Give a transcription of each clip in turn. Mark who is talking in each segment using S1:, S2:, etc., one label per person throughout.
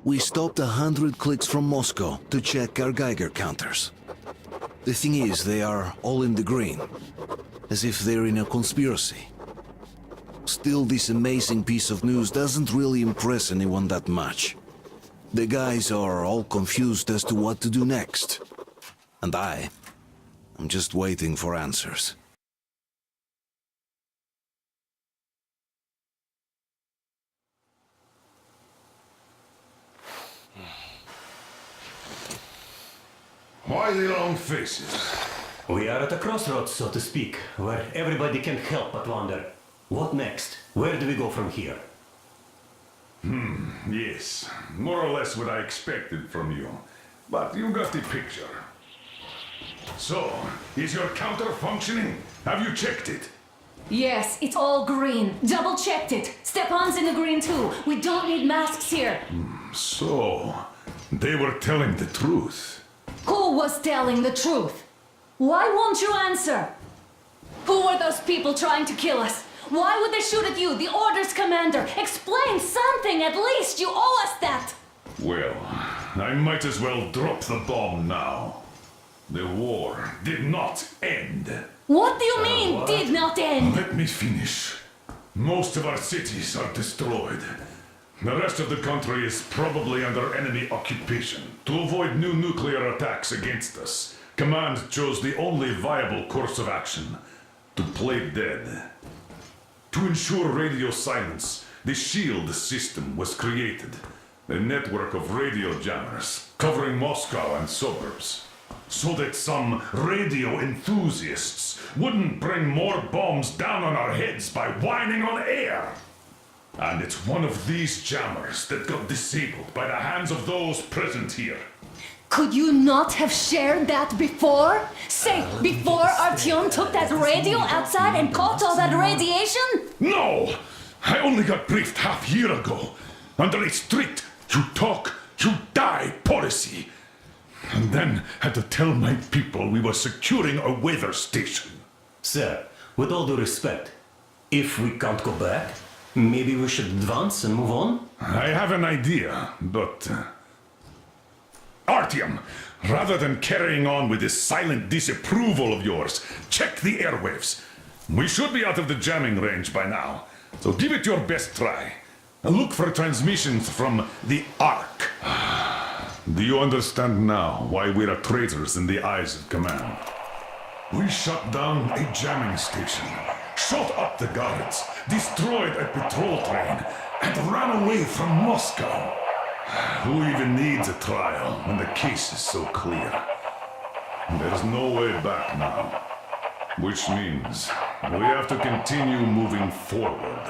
S1: We stopped 100 clicks from Moscow to check our Geiger counters. The thing is, they are all in the green, as if they're in a conspiracy. Still, this amazing piece of news doesn't really impress anyone that much. The guys are all confused as to what to do next. And I'm just waiting for answers.
S2: Why the long faces?
S3: We are at a crossroads, so to speak, where everybody can't help but wonder, what next? Where do we go from here?
S2: Yes, more or less what I expected from you. But you got the picture. So, is your counter functioning? Have you checked it?
S4: Yes, it's all green. Double checked it. Stepan's in the green too. We don't need masks here.
S2: So, they were telling the truth.
S4: Who was telling the truth? Why won't you answer? Who were those people trying to kill us? Why would they shoot at you, the Order's commander? Explain something, at least! You owe us that!
S2: Well, I might as well drop the bomb now. The war did not end.
S4: What do you mean,
S3: what?
S4: did not end?
S2: Let me finish. Most of our cities are destroyed. The rest of the country is probably under enemy occupation. To avoid new nuclear attacks against us, Command chose the only viable course of action: to play dead. To ensure radio silence, the SHIELD system was created. A network of radio jammers covering Moscow and suburbs. So that some radio enthusiasts wouldn't bring more bombs down on our heads by whining on air. And it's one of these jammers that got disabled by the hands of those present here.
S4: Could you not have shared that before? Say, before Artyom took that radio outside and caught all that radiation?
S2: No! I only got briefed half year ago, under a strict you talk, you die policy. And then had to tell my people we were securing a weather station.
S3: Sir, with all due respect, if we can't go back, maybe we should advance and move on?
S2: I have an idea, but... Artyom, rather than carrying on with this silent disapproval of yours, check the airwaves. We should be out of the jamming range by now, so give it your best try. And look for transmissions from the Ark. Do you understand now why we're traitors in the eyes of Command? We shut down a jamming station, shot up the guards, destroyed a patrol train, and ran away from Moscow. Who even needs a trial when the case is so clear? There's no way back now. Which means we have to continue moving forward.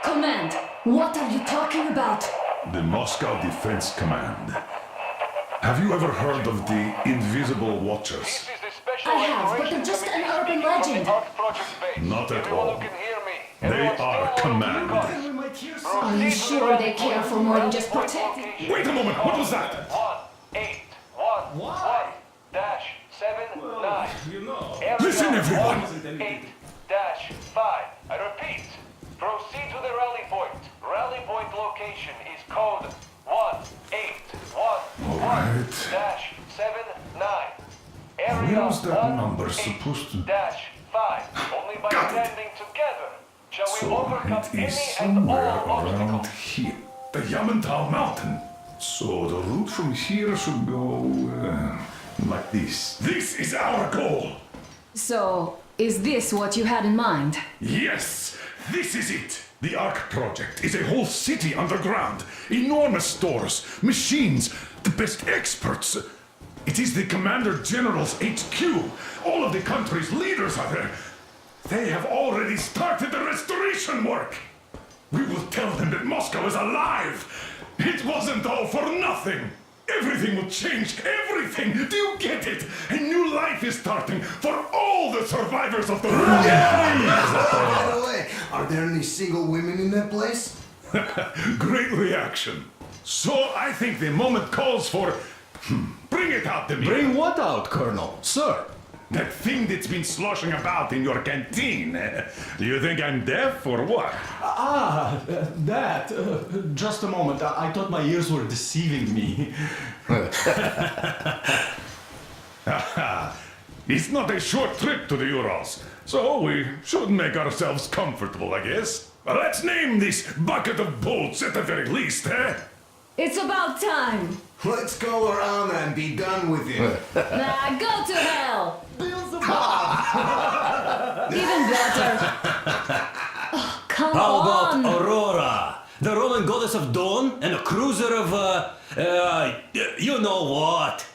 S4: Command, what are you talking about?
S2: The Moscow Defense Command. Have you ever heard of the Invisible Watchers?
S4: I have, but they're just an urban legend.
S2: Not at all. They are Command.
S4: Are you sure they care for more than just protecting?
S2: Wait a moment, what was that?
S5: 18179.
S2: Listen, everyone!
S5: 8-5. I repeat, proceed to the rally point. Rally point location is code 181-79. Area
S2: Where's that number supposed to...
S5: 1-5. Only by
S2: Got it.
S5: standing together shall we
S2: So
S5: overcome
S2: it
S5: any
S2: is
S5: and
S2: somewhere
S5: all
S2: around
S5: obstacles.
S2: here. The Yamantau Mountain. So the route from here should go like this. This is our goal.
S4: So, is this what you had in mind?
S2: Yes, this is it. The Ark Project is a whole city underground. Enormous stores, machines, the best experts. It is the Commander General's HQ. All of the country's leaders are there. They have already started the restoration work. We will tell them that Moscow is alive. It wasn't all for nothing. Everything will change, everything. Do you get it? A new life is starting for all the survivors of the war.
S6: By the way, are there any single women in that place?
S2: Great reaction. So I think the moment calls for... Bring it out to me.
S7: Bring what out, Colonel? Sir?
S2: That thing that's been sloshing about in your canteen. Do you think I'm deaf or what?
S7: That. Just a moment. I thought my ears were deceiving me.
S2: It's not a short trip to the Urals, so we should make ourselves comfortable, I guess. Let's name this bucket of bolts at the very least, eh?
S4: It's about time.
S6: Let's go around and be done with it.
S4: Nah, go to hell. Even better. Oh, come
S3: How about
S4: on.
S3: Aurora, the Roman goddess of dawn and a cruiser of, you know what?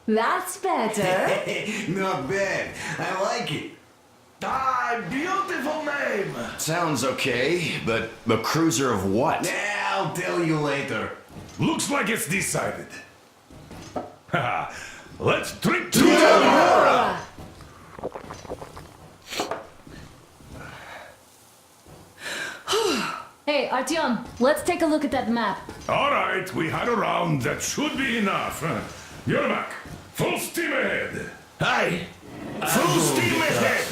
S4: That's better.
S6: Not bad. I like it.
S2: Ah, beautiful name!
S8: Sounds okay, but the cruiser of what?
S6: Yeah, I'll tell you later.
S2: Looks like it's decided. Haha, let's drink to Aurora!
S4: Hey, Artyom, let's take a look at that map.
S2: All right, we had a round. That should be enough. Yermak, full steam ahead.
S3: Aye.
S2: Full steam ahead.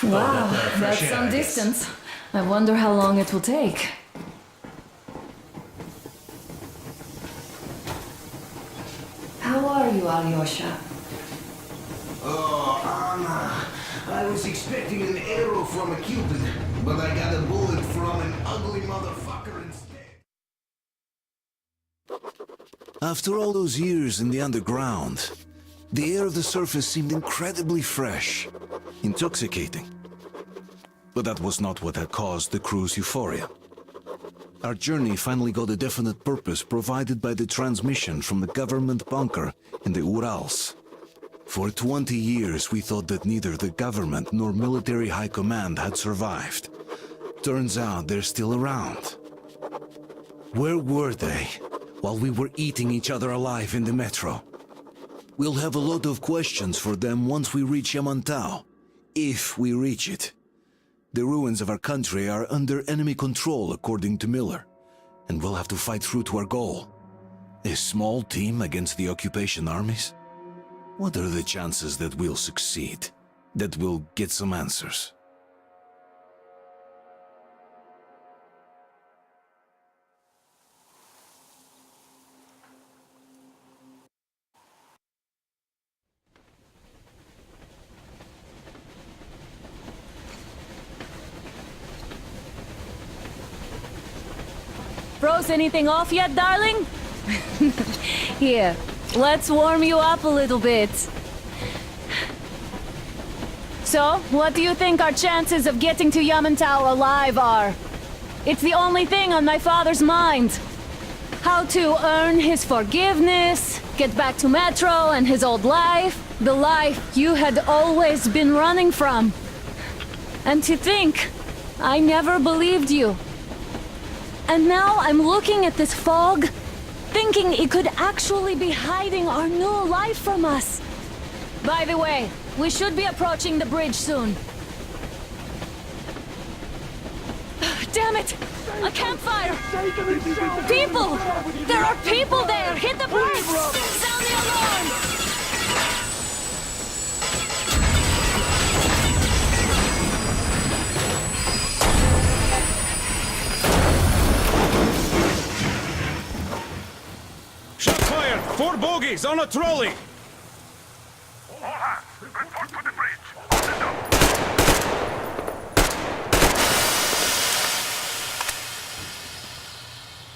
S4: Wow, that's some distance. I wonder how long it will take. How are you, Alyosha?
S6: Oh, Anna. I was expecting an arrow from a Cupid, but I got a bullet from an ugly motherfucker instead.
S1: After all those years in the underground, the air of the surface seemed incredibly fresh, intoxicating. But that was not what had caused the crew's euphoria. Our journey finally got a definite purpose provided by the transmission from the government bunker in the Urals. For 20 years we thought that neither the government nor military high command had survived. Turns out they're still around. Where were they while we were eating each other alive in the metro? We'll have a lot of questions for them once we reach Yamantau, if we reach it. The ruins of our country are under enemy control, according to Miller, and we'll have to fight through to our goal. A small team against the occupation armies? What are the chances that we'll succeed, that we'll get some answers?
S4: Froze anything off yet, darling? Here, let's warm you up a little bit. So, what do you think our chances of getting to Yamantau alive are? It's the only thing on my father's mind. How to earn his forgiveness, get back to Metro and his old life, the life you had always been running from. And to think, I never believed you. And now I'm looking at this fog, thinking it could actually be hiding our new life from us. By the way, we should be approaching the bridge soon. Damn it! A campfire! People! There are people there! Hit the brakes! Sound the alarm!
S9: Shot fired! 4 bogies on a trolley!
S2: All hands, report to the bridge.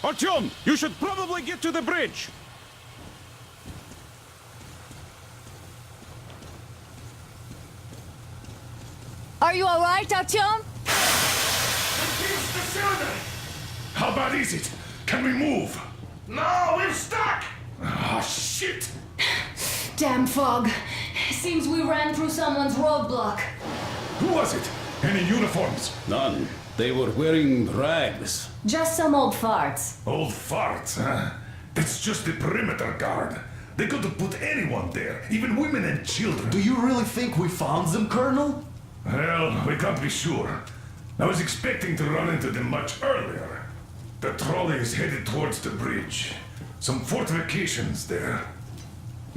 S9: Artyom, you should probably get to the bridge!
S4: Are you alright, Artyom?
S2: How bad is it? Can we move?
S6: No, we're stuck!
S2: Ah, shit!
S4: Damn fog. Seems we ran through someone's roadblock.
S2: Who was it? Any uniforms?
S9: None. They were wearing rags.
S4: Just some old farts.
S2: Old farts, huh? That's just the perimeter guard. They could have put anyone there, even women and children.
S7: Do you really think we found them, Colonel?
S2: Well, we can't be sure. I was expecting to run into them much earlier. The trolley is headed towards the bridge. Some fortifications there.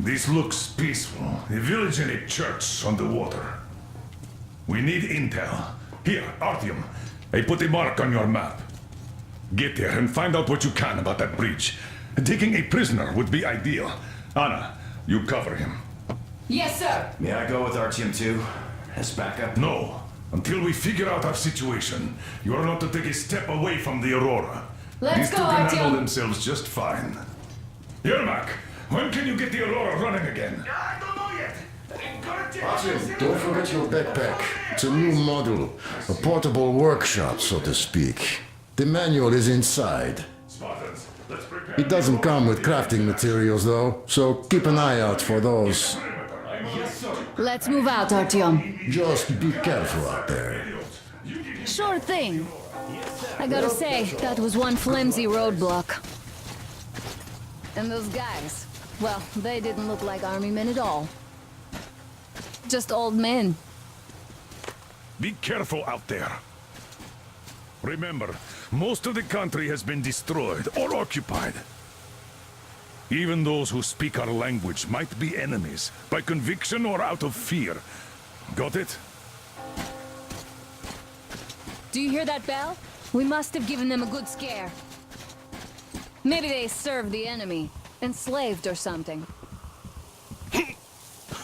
S2: This looks peaceful. A village and a church on the water. We need intel. Here, Artyom. I put a mark on your map. Get there and find out what you can about that bridge. Taking a prisoner would be ideal. Anna, you cover him.
S4: Yes, sir.
S8: May I go with Artyom too? As backup?
S2: No. Until we figure out our situation, you are not to take a step away from the Aurora.
S4: Let's
S2: These
S4: go,
S2: two can handle
S4: Artyom.
S2: themselves just fine. Yermak, when can you get the Aurora running again?
S5: I don't know yet.
S10: Artyom, don't forget your backpack. It's a new model, a portable workshop, so to speak. The manual is inside.
S2: Spartans, let's prepare.
S10: It doesn't come with crafting materials, though, so keep an eye out for those.
S4: Let's move out, Artyom.
S10: Just be careful out there.
S4: Sure thing. I gotta say, that was one flimsy roadblock. And those guys, well, they didn't look like army men at all. Just old men.
S2: Be careful out there. Remember, most of the country has been destroyed or occupied. Even those who speak our language might be enemies, by conviction or out of fear. Got it?
S4: Do you hear that bell? We must have given them a good scare. Maybe they served the enemy, enslaved or something.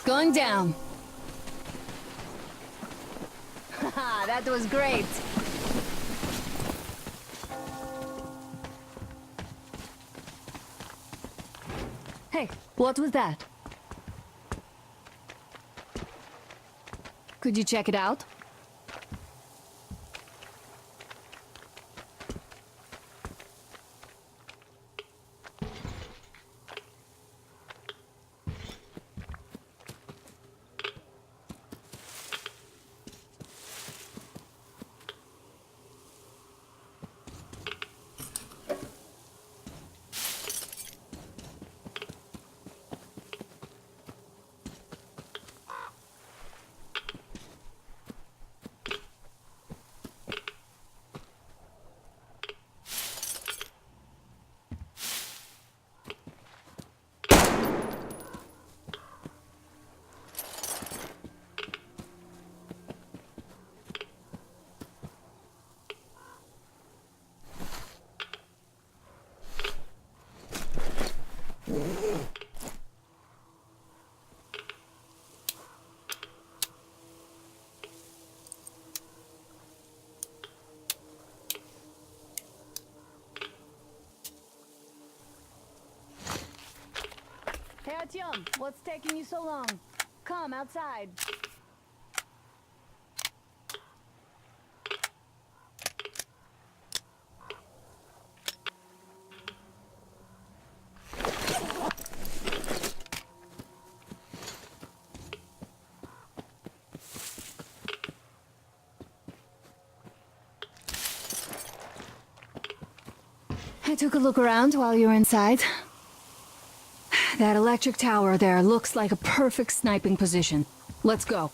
S4: Going down. Haha, that was great. Hey, what was that? Could you check it out? Hey, Artyom, what's taking you so long? Come outside. I took a look around while you were inside. That electric tower there looks like a perfect sniping position. Let's go.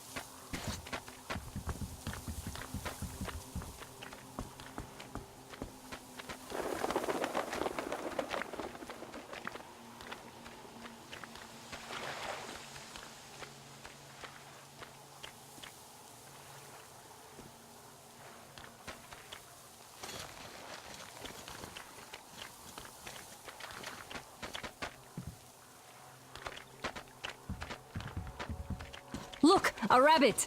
S4: Look, a rabbit!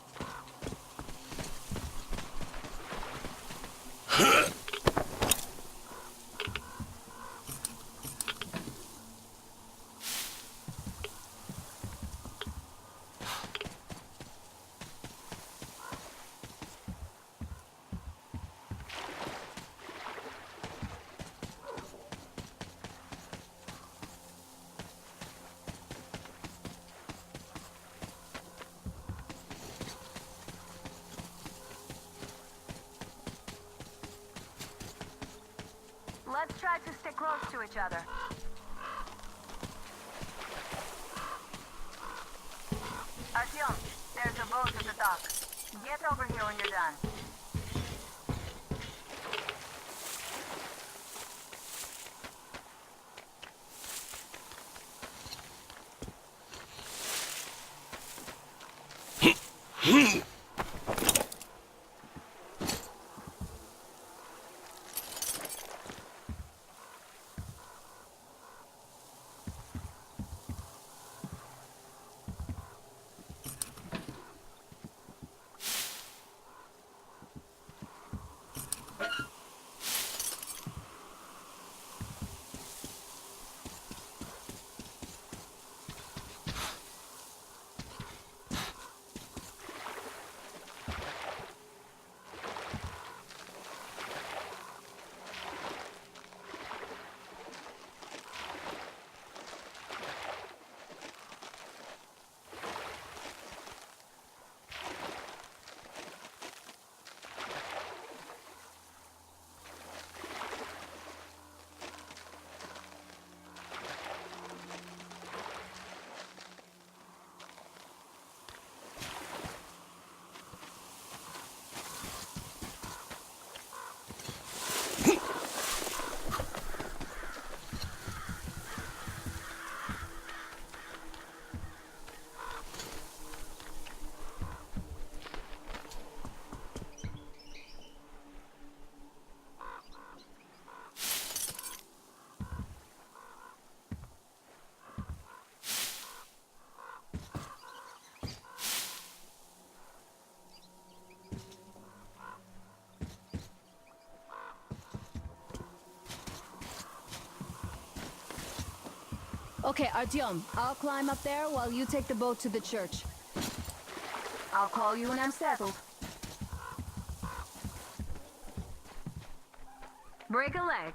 S11: Let's try to stay close to each other. Artyom, there's a boat at the dock. Get over here when you're done.
S4: Okay, Artyom, I'll climb up there while you take the boat to the church.
S11: I'll call you when I'm settled. Break a leg.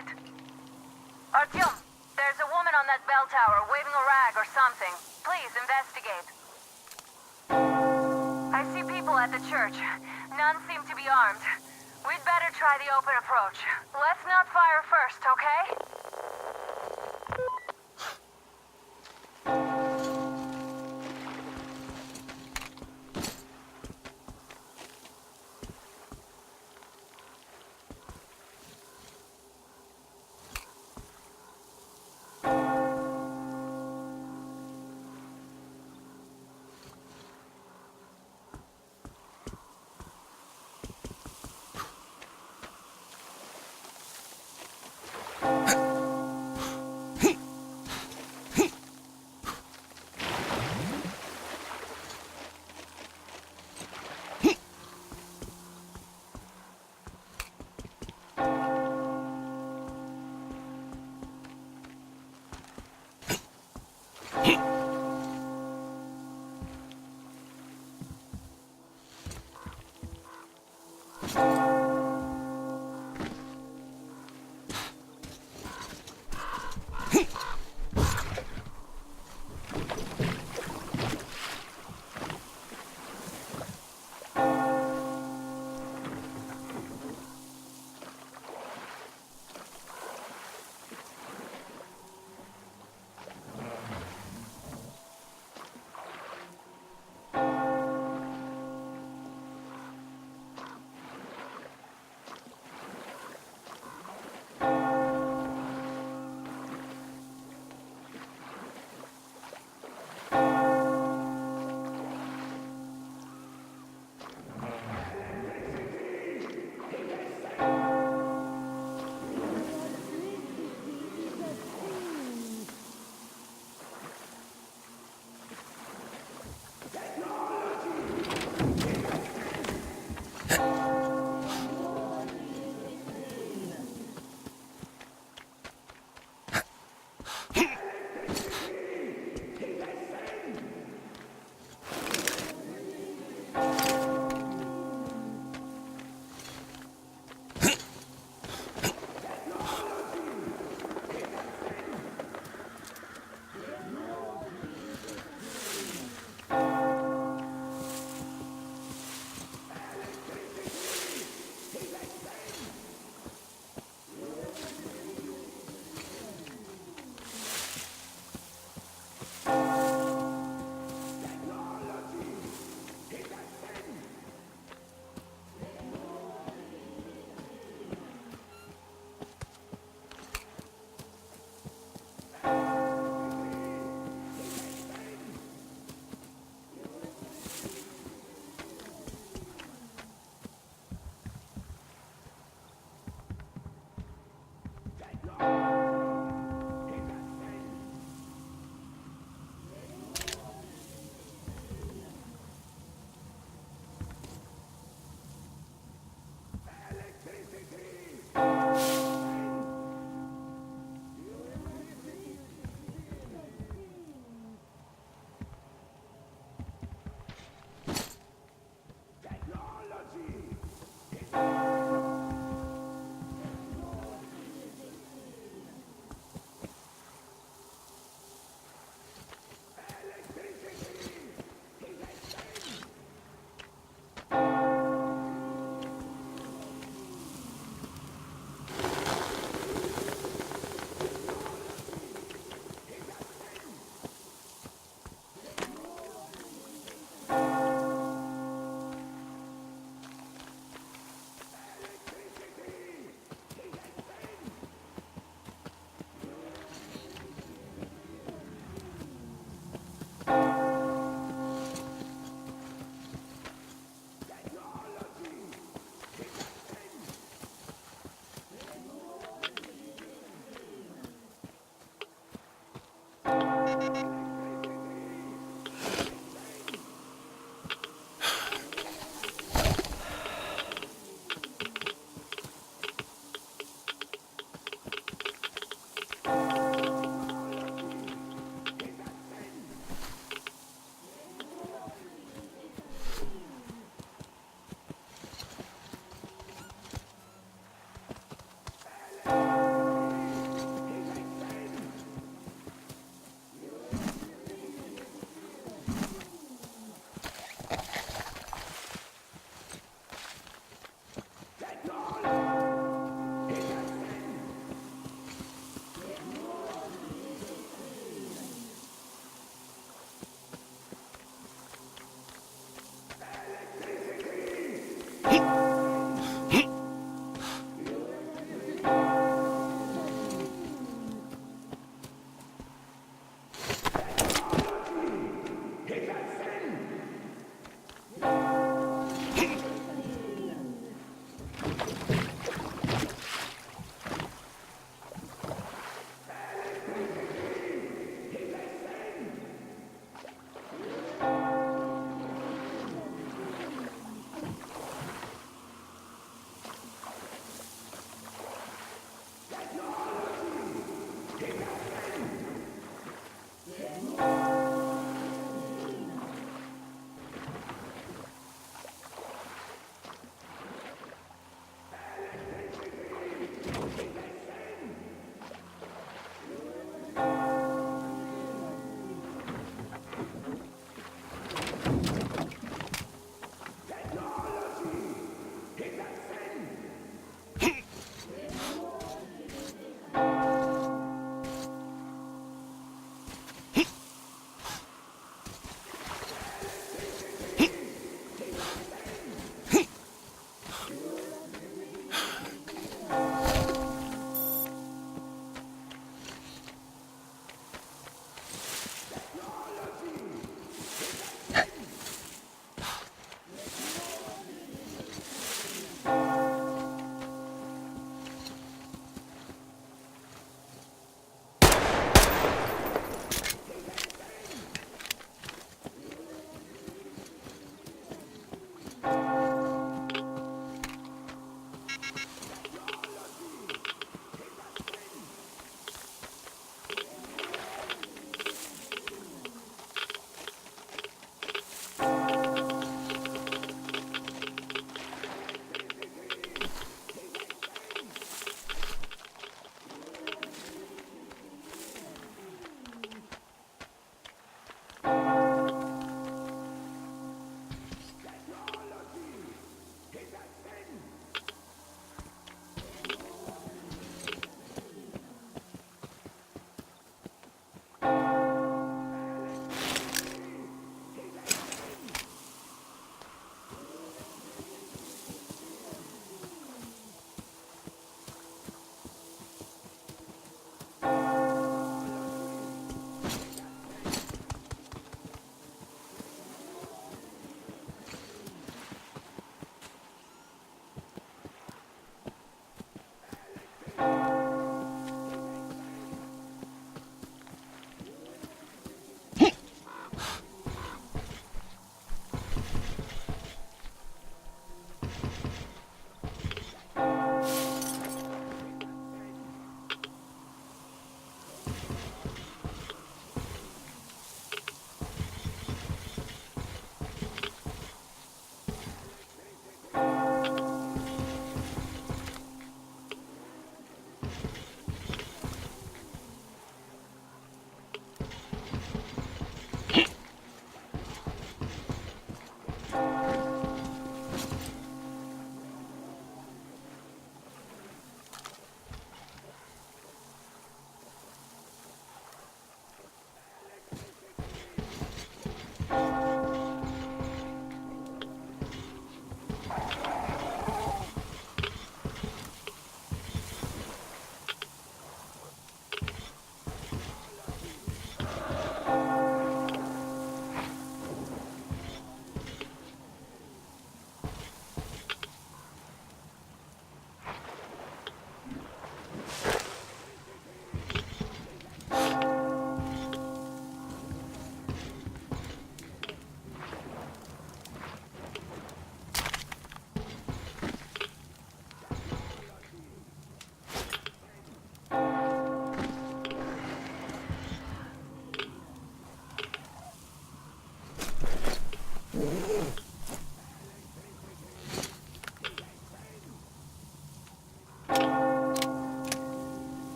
S11: it. Artyom, there's a woman on that bell tower waving a rag or something. Please investigate. I see people at the church. None seem to be armed. We'd better try the open approach. Let's not fire first, okay?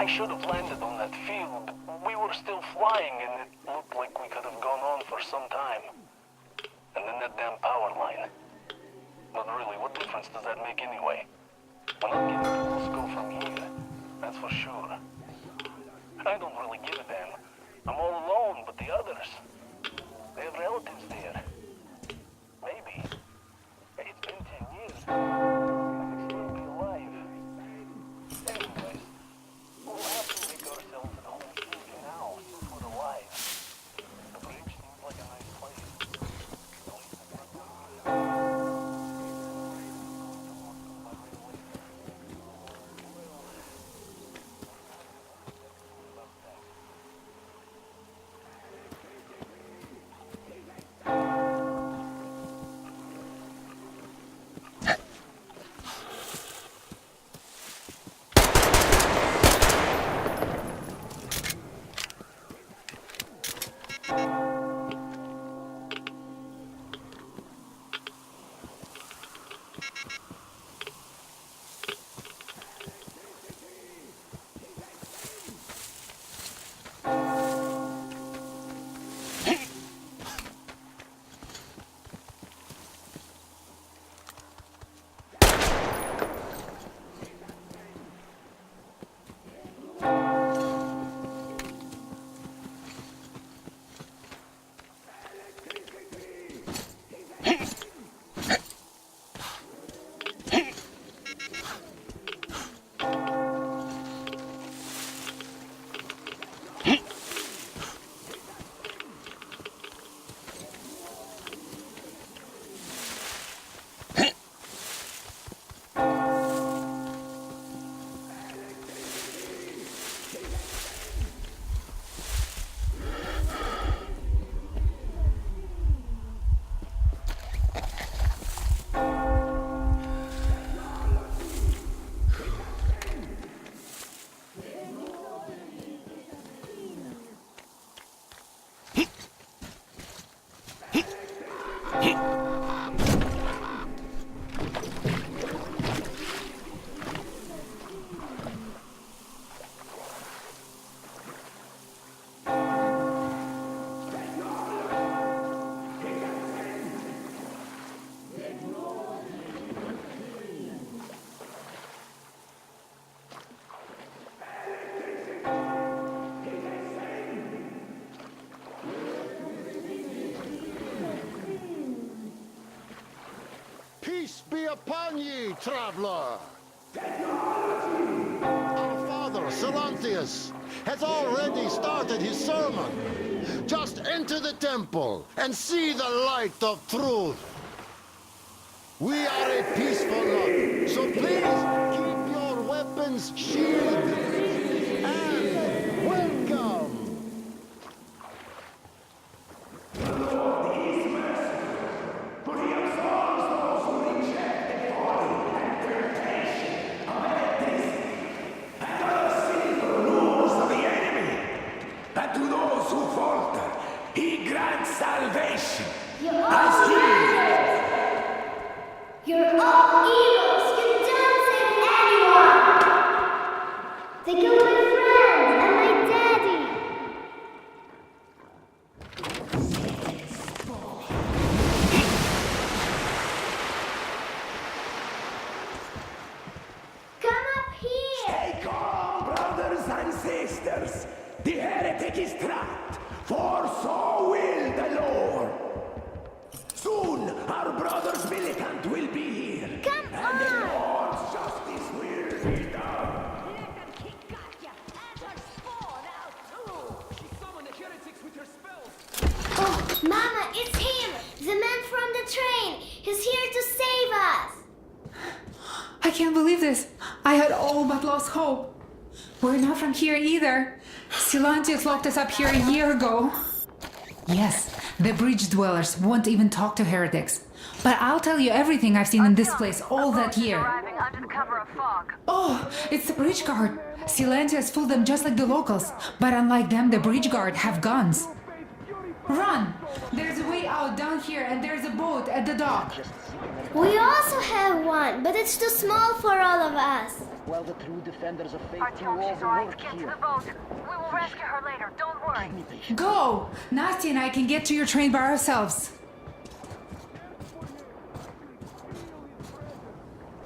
S5: I should have landed on that field, but we were still flying and it looked like we could have gone on for some time. And then that damn power line. But really, what difference does that make anyway? We're not getting to Moscow from here, that's for sure. I don't really give a damn. I'm all alone, but the others, they have relatives there. Maybe. It's been 10 years. I'm still be alive. Anyways, we'll have to make ourselves at home now, since we're alive. The bridge seems like a nice place.
S10: Peace be upon ye, traveler! Our father, Silantius, has already started his sermon. Just enter the temple and see the light of truth. We are a peaceful lot, so please keep your weapons shielded. And welcome!
S6: But to those who falter, he grants salvation.
S11: You're all evils! You don't save anyone! They killed my friends and my daddy! Come up here!
S6: Stay calm, brothers and sisters. The heretic is trapped, for so will the Lord. Soon our brothers militant will be here.
S11: Come
S6: and the
S11: on!
S6: Lord's justice will be done.
S11: Oh, Mama, it's him! The man from the train! He's here to save us!
S12: I can't believe this. I had all but lost hope. We're not from here either. Silantius locked us up here a year ago. Yes, the bridge dwellers won't even talk to heretics. But I'll tell you everything I've seen in this place all that year.
S11: Arriving under the cover of fog.
S12: Oh, it's the bridge guard. Silantius fooled them just like the locals. But unlike them, the bridge guard have guns. Run! There's a way out down here and there's a boat at the dock.
S11: We also have one, but it's too small for all of us.
S6: Well, the true defenders of faith
S11: Artyom, she's alright. Get to the boat. We will rescue her later. Don't worry.
S12: Go! Nasty and I can get to your train by ourselves.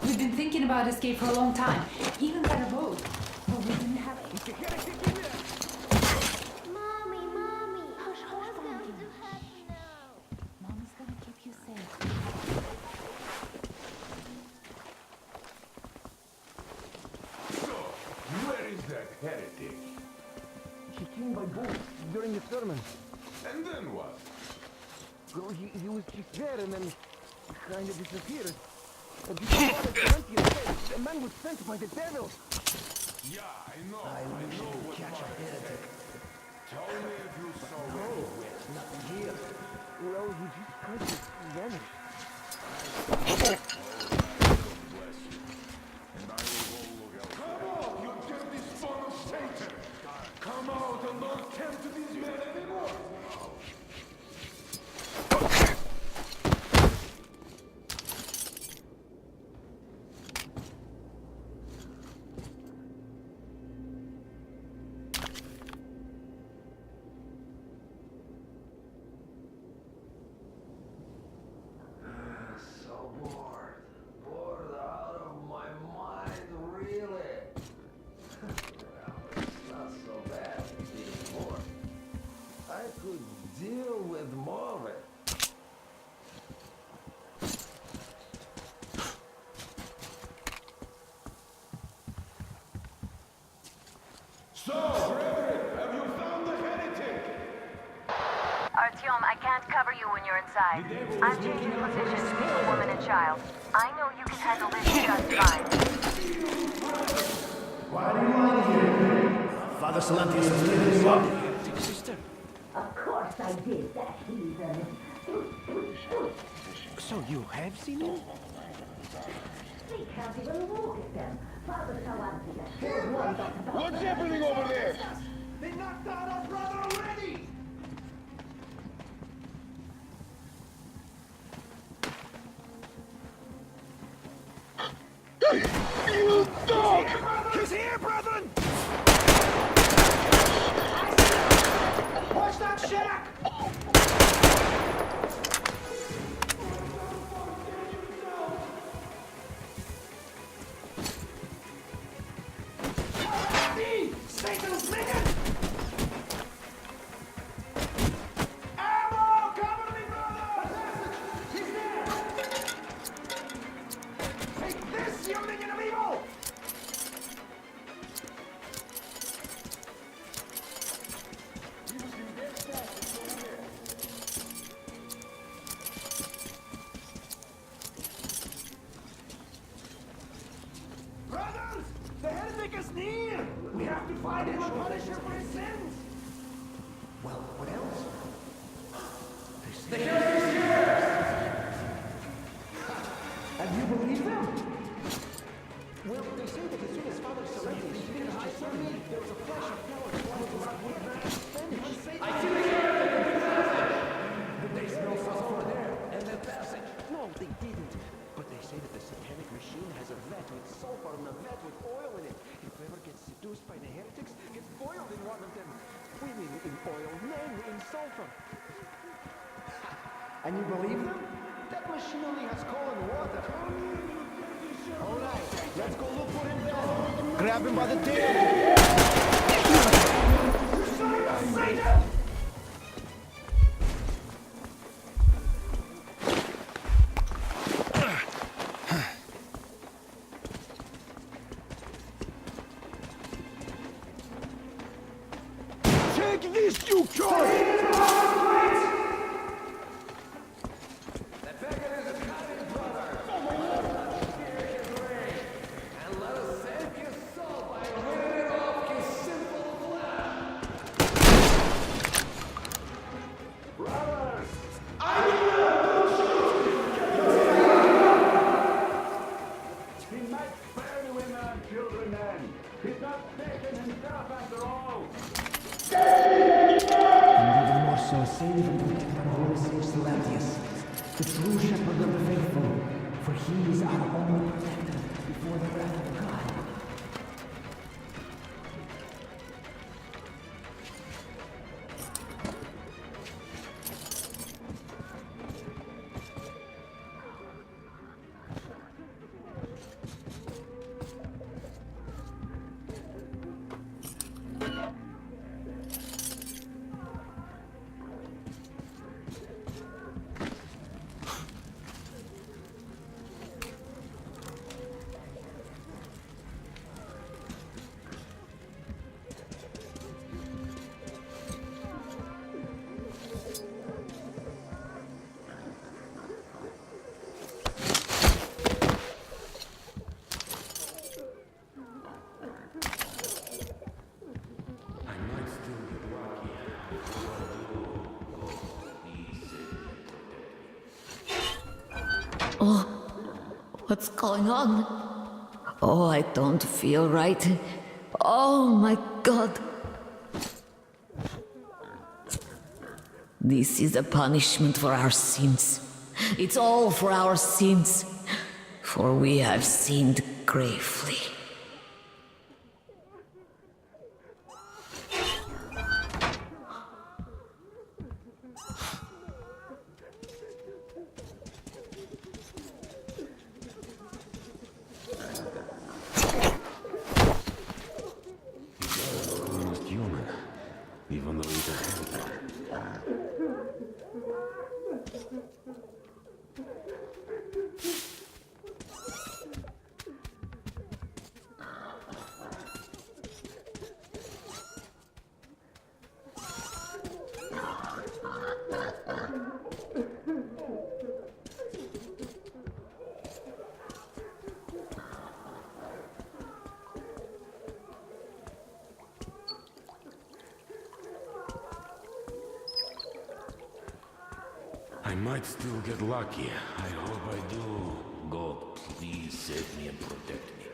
S12: We've been thinking about escape for a long time. Even got a boat. But we didn't have it.
S11: Mommy, Mommy. What's going to happen now?
S12: Mommy's gonna keep you safe.
S6: So, where is that heretic?
S5: He came by boat during the sermon.
S6: And then what?
S5: Well, he was just there and then he kind of disappeared. But you saw that plenty of days. The man was sent by the devil.
S6: Yeah, I know what catch a heretic. Tell me if you saw where he went.
S5: Not here. Well, he just kind of vanished.
S6: Bless you. And I will go look out. Come on, you dirty son of Satan! Come out and don't tempt these men anymore!
S10: So bored. Bored out of my mind, really. Well, it's not so bad being bored. I could deal with more of it.
S6: So, brethren, have you found the heretic?
S11: Artyom, I can't cover you when you're inside. I'm changing positions to the woman and child. I know you can handle this just fine.
S6: Father Salantius has given you up.
S5: Sister.
S13: Of course I did, that heathen.
S5: So you have seen him?
S13: They can't even look at them. Father Salantius warned us about
S6: What's happening over there?
S5: They knocked out our brother already!
S6: You dog! He's here, brethren!
S5: Watch that shack! Satan's minion! Ammo! Cover me, brother! He's there! Take this, you minion of evil! Brothers! The heretic is near! We have to find him and punish him for his sins! Well, what else? The heretic is here! And you believe them? Well, they say that as soon as Father Salantius finished his sermon, there was a flash of power flying around with that Spanish. I see the They smell us over there, and they're passing. No, they didn't. But they say that the satanic machine has a vat with sulfur and a vat with oil in it. If whoever gets seduced by the heretics gets boiled in one of them. Women in oil, men in sulfur. And you believe them? That machine only has coal and water. All right, let's go look for him there. Grab him by the tail. Satan! Take this, you coward!
S6: Save and protect our holy sage Silantius, the true shepherd of the faithful, for he is our only protector before the wrath of God.
S4: Oh, what's going on? Oh, I don't feel right. Oh my God. This is a punishment for our sins. It's all for our sins. For we have sinned gravely.
S9: Even though he's a hunter. I might still get lucky. I hope I do. God, please save me and protect me.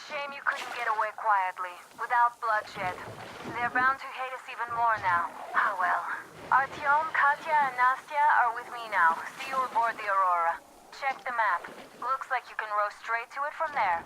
S11: Shame you couldn't get away quietly, without bloodshed. They're bound to hate us even more now. Ah well. Artyom, Katya, and Nastya are with me now. See you aboard the Aurora. Check the map. Looks like you can row straight to it from there.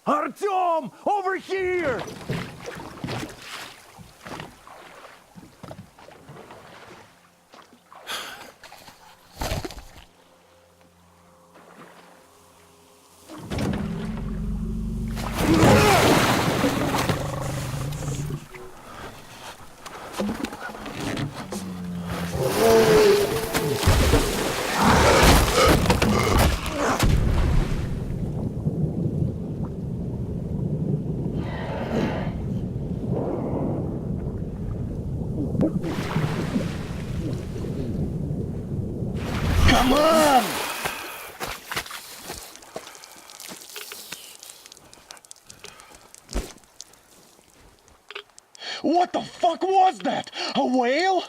S6: Artyom, over here! Come on! What the fuck was that? A whale?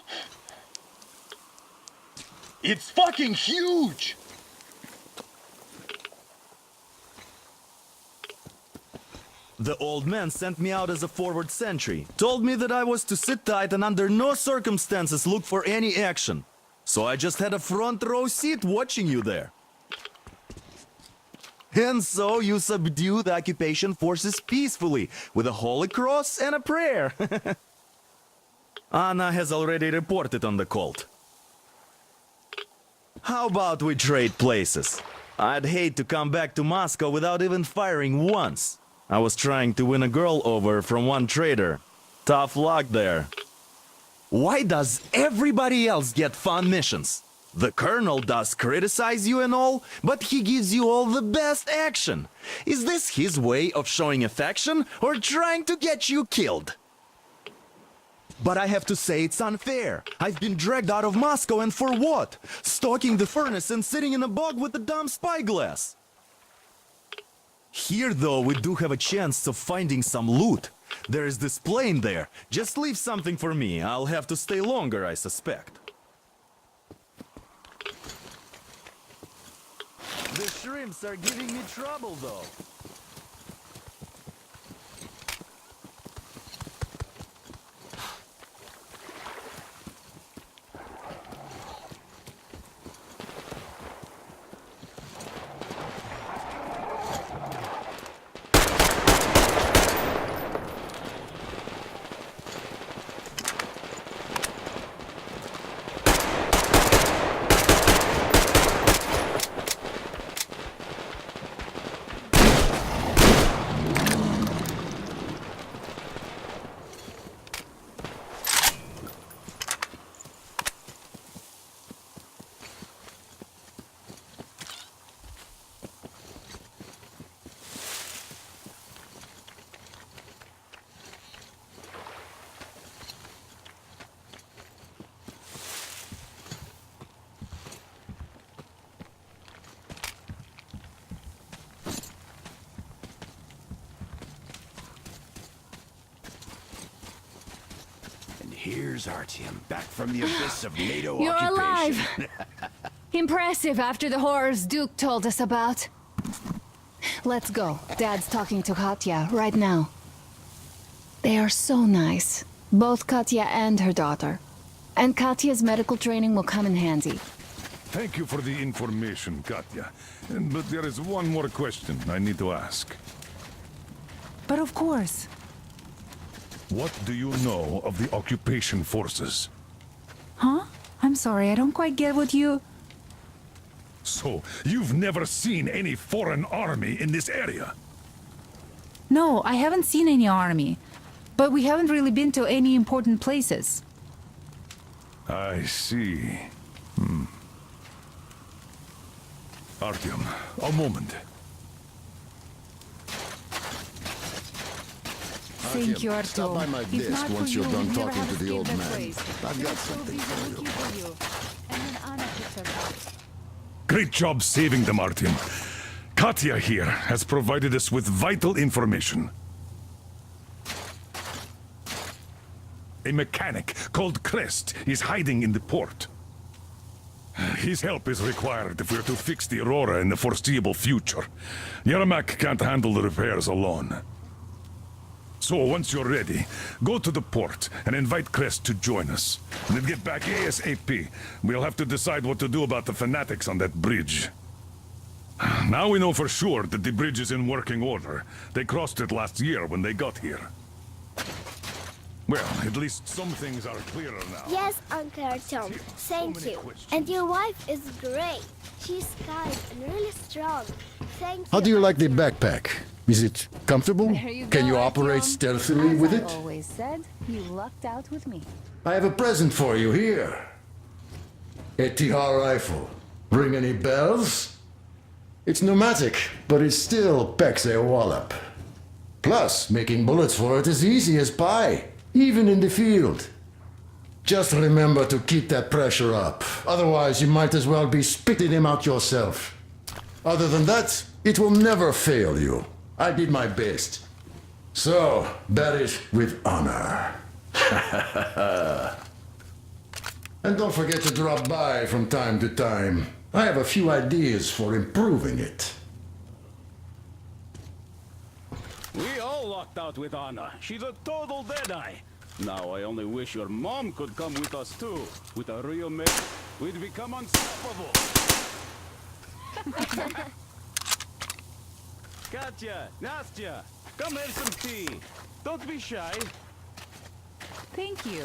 S6: It's fucking huge!
S14: The old man sent me out as a forward sentry. Told me that I was to sit tight and under no circumstances look for any action. So I just had a front row seat watching you there. And so you subdue the occupation forces peacefully with a holy cross and a prayer. Anna has already reported on the cult. How about we trade places? I'd hate to come back to Moscow without even firing once. I was trying to win a girl over from one trader. Tough luck there. Why does everybody else get fun missions? The colonel does criticize you and all, but he gives you all the best action. Is this his way of showing affection or trying to get you killed? But I have to say it's unfair. I've been dragged out of Moscow, and for what? Stalking the furnace and sitting in a bog with a dumb spyglass. Here, though, we do have a chance of finding some loot. There is this plane there. Just leave something for me. I'll have to stay longer, I suspect. The shrimps are giving me trouble, though.
S8: Here's Artyom, back from the abyss of NATO
S4: You're
S8: occupation.
S4: alive! Impressive after the horrors Duke told us about. Let's go. Dad's talking to Katya right now. They are so nice. Both Katya and her daughter. And Katya's medical training will come in handy.
S2: Thank you for the information, Katya. But there is one more question I need to ask.
S12: But of course.
S2: What do you know of the occupation forces?
S12: Huh? I'm sorry, I don't quite get what you...
S2: So, you've never seen any foreign army in this area?
S12: No, I haven't seen any army. But we haven't really been to any important places.
S2: I see. Artyom, a moment.
S12: Thank you, Artyom.
S10: Stop by my
S12: If
S10: desk
S12: not for
S10: once
S12: you,
S10: you're done
S12: we'd never
S10: talking
S12: have
S10: to the
S12: escaped
S10: old
S12: that
S10: man.
S12: place.
S10: I've got
S12: We're so
S10: something
S12: busy
S10: for you.
S12: looking for you. And then Anna picks us up.
S2: Great job saving them, Artyom. Katya here has provided us with vital information. A mechanic called Crest is hiding in the port. His help is required if we're to fix the Aurora in the foreseeable future. Yermak can't handle the repairs alone. So once you're ready, go to the port and invite Crest to join us. And then get back ASAP. We'll have to decide what to do about the fanatics on that bridge. Now we know for sure that the bridge is in working order. They crossed it last year when they got here. Well, at least some things are clearer now.
S15: Yes, Uncle Artyom. Thank you. And your wife is great. She's kind and really strong. Thank you.
S10: How do you like the backpack? Is it comfortable? Can you operate stealthily with it?
S16: I always said, you lucked out with me.
S10: I have a present for you here. A TR rifle. Ring any bells? It's pneumatic, but it still packs a wallop. Plus, making bullets for it is easy as pie, even in the field. Just remember to keep that pressure up. Otherwise, you might as well be spitting him out yourself. Other than that, it will never fail you. I did my best. So, bear it with honor. And don't forget to drop by from time to time. I have a few ideas for improving it.
S17: We all locked out with Anna. She's a total deadeye. Now I only wish your mom could come with us too. With a real mate, we'd become unstoppable. Katya, Nastya, come have some tea. Don't be shy.
S16: Thank you.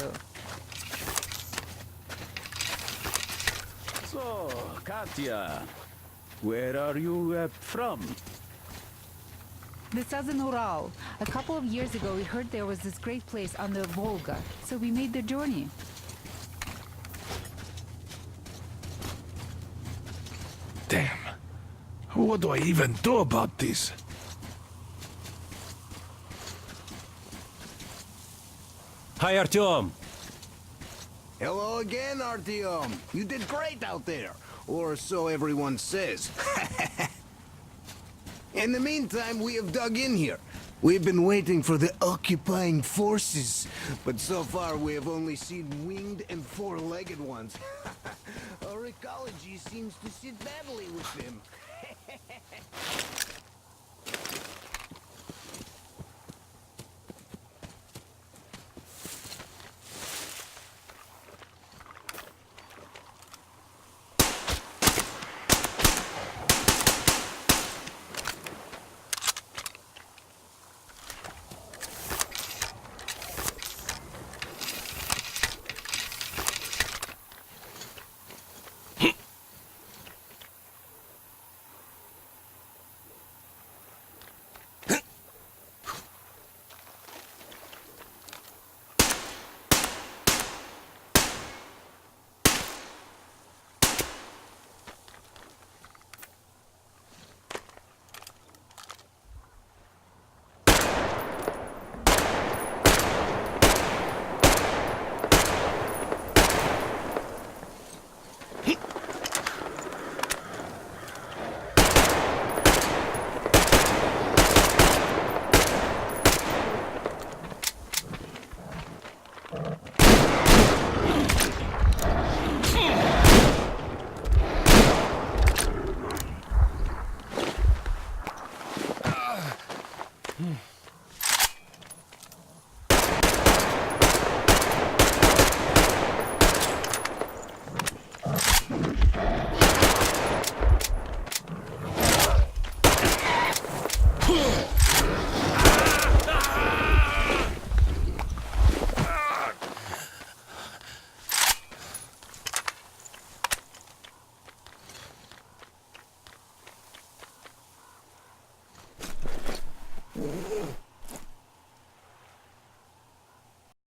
S17: So, Katya, where are you from?
S12: The southern Ural. A couple of years ago, we heard there was this great place on the Volga, so we made the journey.
S9: Damn. What do I even do about this?
S3: Hi, Artyom.
S1: Hello again, Artyom. You did great out there. Or so everyone says. In the meantime, we have dug in here. We've been waiting for the occupying forces. But so far, we have only seen winged and four-legged ones. Our ecology seems to sit badly with them.